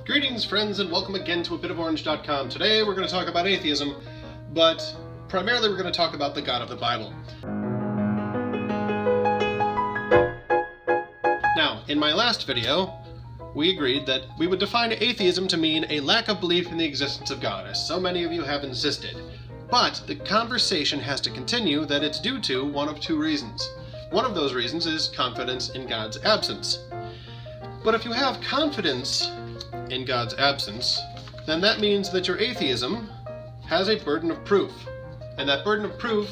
Greetings, friends, and welcome again to abitoforange.com. Today we're going to talk about atheism, but primarily we're going to talk about the God of the Bible. Now, in my last video, we agreed that we would define atheism to mean a lack of belief in the existence of God, as so many of you have insisted. But the conversation has to continue that it's due to one of two reasons. One of those reasons is confidence in God's absence. But if you have confidence in God's absence, then that means that your atheism has a burden of proof. And that burden of proof,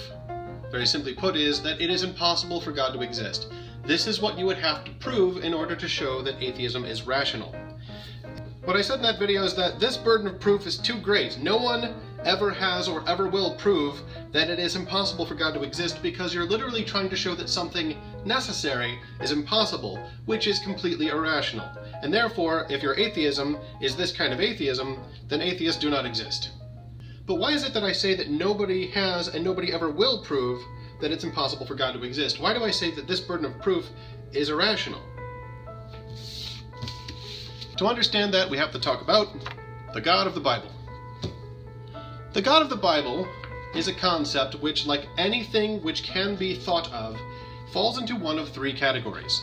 very simply put, is that it is impossible for God to exist. This is what you would have to prove in order to show that atheism is rational. What I said in that video is that this burden of proof is too great. No one ever has or ever will prove that it is impossible for God to exist, because you're literally trying to show that something necessary is impossible, which is completely irrational. And therefore, if your atheism is this kind of atheism, then atheists do not exist. But why is it that I say that nobody has and nobody ever will prove that it's impossible for God to exist? Why do I say that this burden of proof is irrational? To understand that, we have to talk about the God of the Bible. The God of the Bible is a concept which, like anything which can be thought of, falls into one of three categories.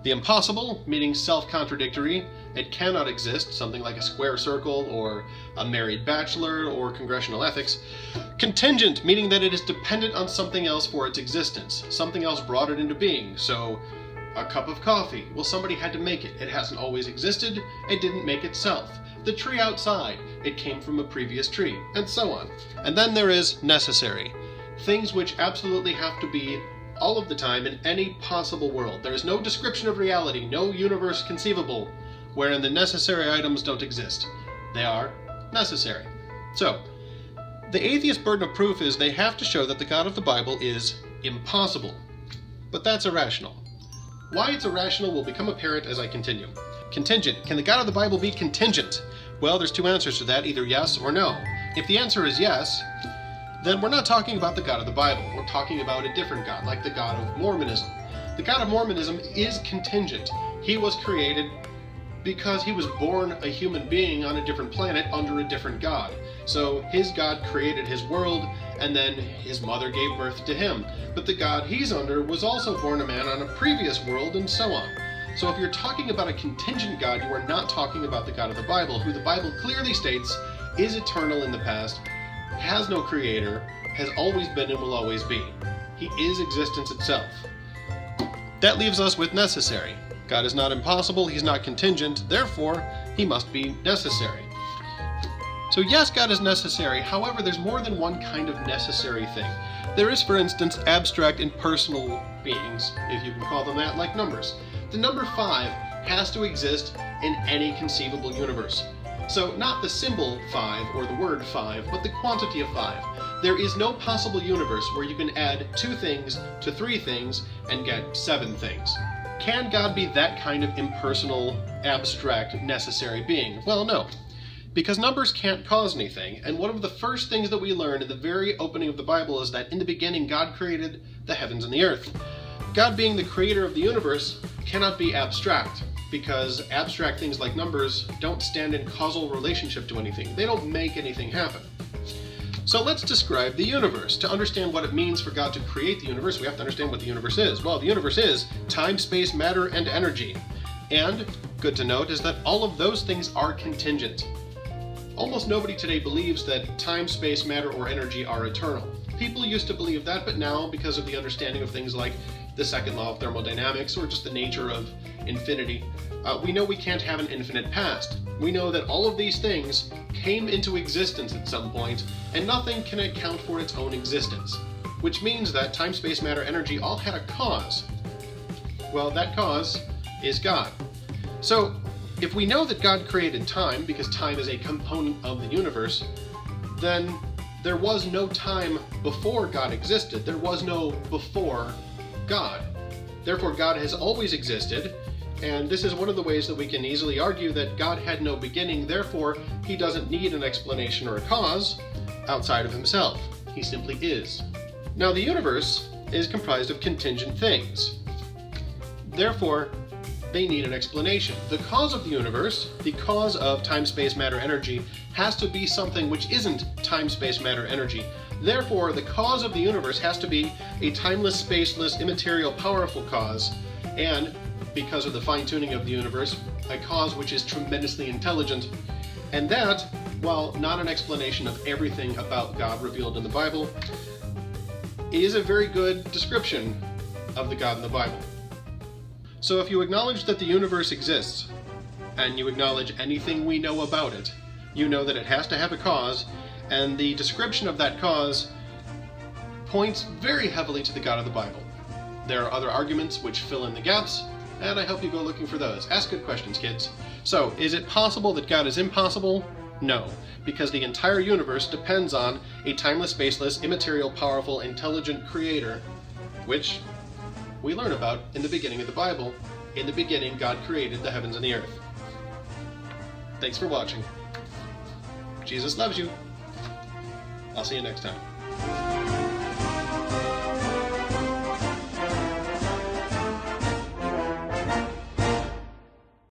The impossible, meaning self-contradictory, it cannot exist, something like a square circle or a married bachelor or congressional ethics. Contingent, meaning that it is dependent on something else for its existence. Something else brought it into being. So, a cup of coffee. Well, somebody had to make it. It hasn't always existed. It didn't make itself. The tree outside. It came from a previous tree, and so on. And then there is necessary. Things which absolutely have to be all of the time in any possible world. There is no description of reality, no universe conceivable, wherein the necessary items don't exist. They are necessary. So, the atheist burden of proof is they have to show that the God of the Bible is impossible. But that's irrational. Why it's irrational will become apparent as I continue. Contingent. Can the God of the Bible be contingent? Well, there's two answers to that, either yes or no. If the answer is yes, then we're not talking about the God of the Bible. We're talking about a different God, like the God of Mormonism. The God of Mormonism is contingent. He was created because he was born a human being on a different planet under a different God. So his God created his world, and then his mother gave birth to him. But the God he's under was also born a man on a previous world, and so on. So if you're talking about a contingent God, you are not talking about the God of the Bible, who the Bible clearly states is eternal in the past, has no creator, has always been and will always be. He is existence itself. That leaves us with necessary. God is not impossible, he's not contingent, therefore he must be necessary. So yes, God is necessary, however there's more than one kind of necessary thing. There is, for instance, abstract and personal beings, if you can call them that, like numbers. The number 5 has to exist in any conceivable universe. So not the symbol 5 or the word 5, but the quantity of 5. There is no possible universe where you can add 2 things to 3 things and get 7 things. Can God be that kind of impersonal, abstract, necessary being? Well, no. Because numbers can't cause anything, and one of the first things that we learn in the very opening of the Bible is that in the beginning God created the heavens and the earth. God being the creator of the universe cannot be abstract, because abstract things like numbers don't stand in causal relationship to anything. They don't make anything happen. So let's describe the universe. To understand what it means for God to create the universe, we have to understand what the universe is. Well, the universe is time, space, matter, and energy. And, good to note, is that all of those things are contingent. Almost nobody today believes that time, space, matter, or energy are eternal. People used to believe that, but now, because of the understanding of things like the second law of thermodynamics, or just the nature of infinity, we know we can't have an infinite past. We know that all of these things came into existence at some point, and nothing can account for its own existence. Which means that time, space, matter, energy all had a cause. Well, that cause is God. So, if we know that God created time, because time is a component of the universe, then there was no time before God existed. There was no before God. Therefore, God has always existed, and this is one of the ways that we can easily argue that God had no beginning, therefore he doesn't need an explanation or a cause outside of himself. He simply is. Now, the universe is comprised of contingent things. Therefore, they need an explanation. The cause of the universe, the cause of time, space, matter, energy, has to be something which isn't time, space, matter, energy. Therefore, the cause of the universe has to be a timeless, spaceless, immaterial, powerful cause, and, because of the fine-tuning of the universe, a cause which is tremendously intelligent. And that, while not an explanation of everything about God revealed in the Bible, is a very good description of the God in the Bible. So if you acknowledge that the universe exists, and you acknowledge anything we know about it, you know that it has to have a cause, and the description of that cause points very heavily to the God of the Bible. There are other arguments which fill in the gaps, and I hope you go looking for those. Ask good questions, kids. So, is it possible that God is impossible? No, because the entire universe depends on a timeless, spaceless, immaterial, powerful, intelligent creator, which we learn about in the beginning of the Bible. In the beginning, God created the heavens and the earth. Thanks for watching. Jesus loves you. I'll see you next time.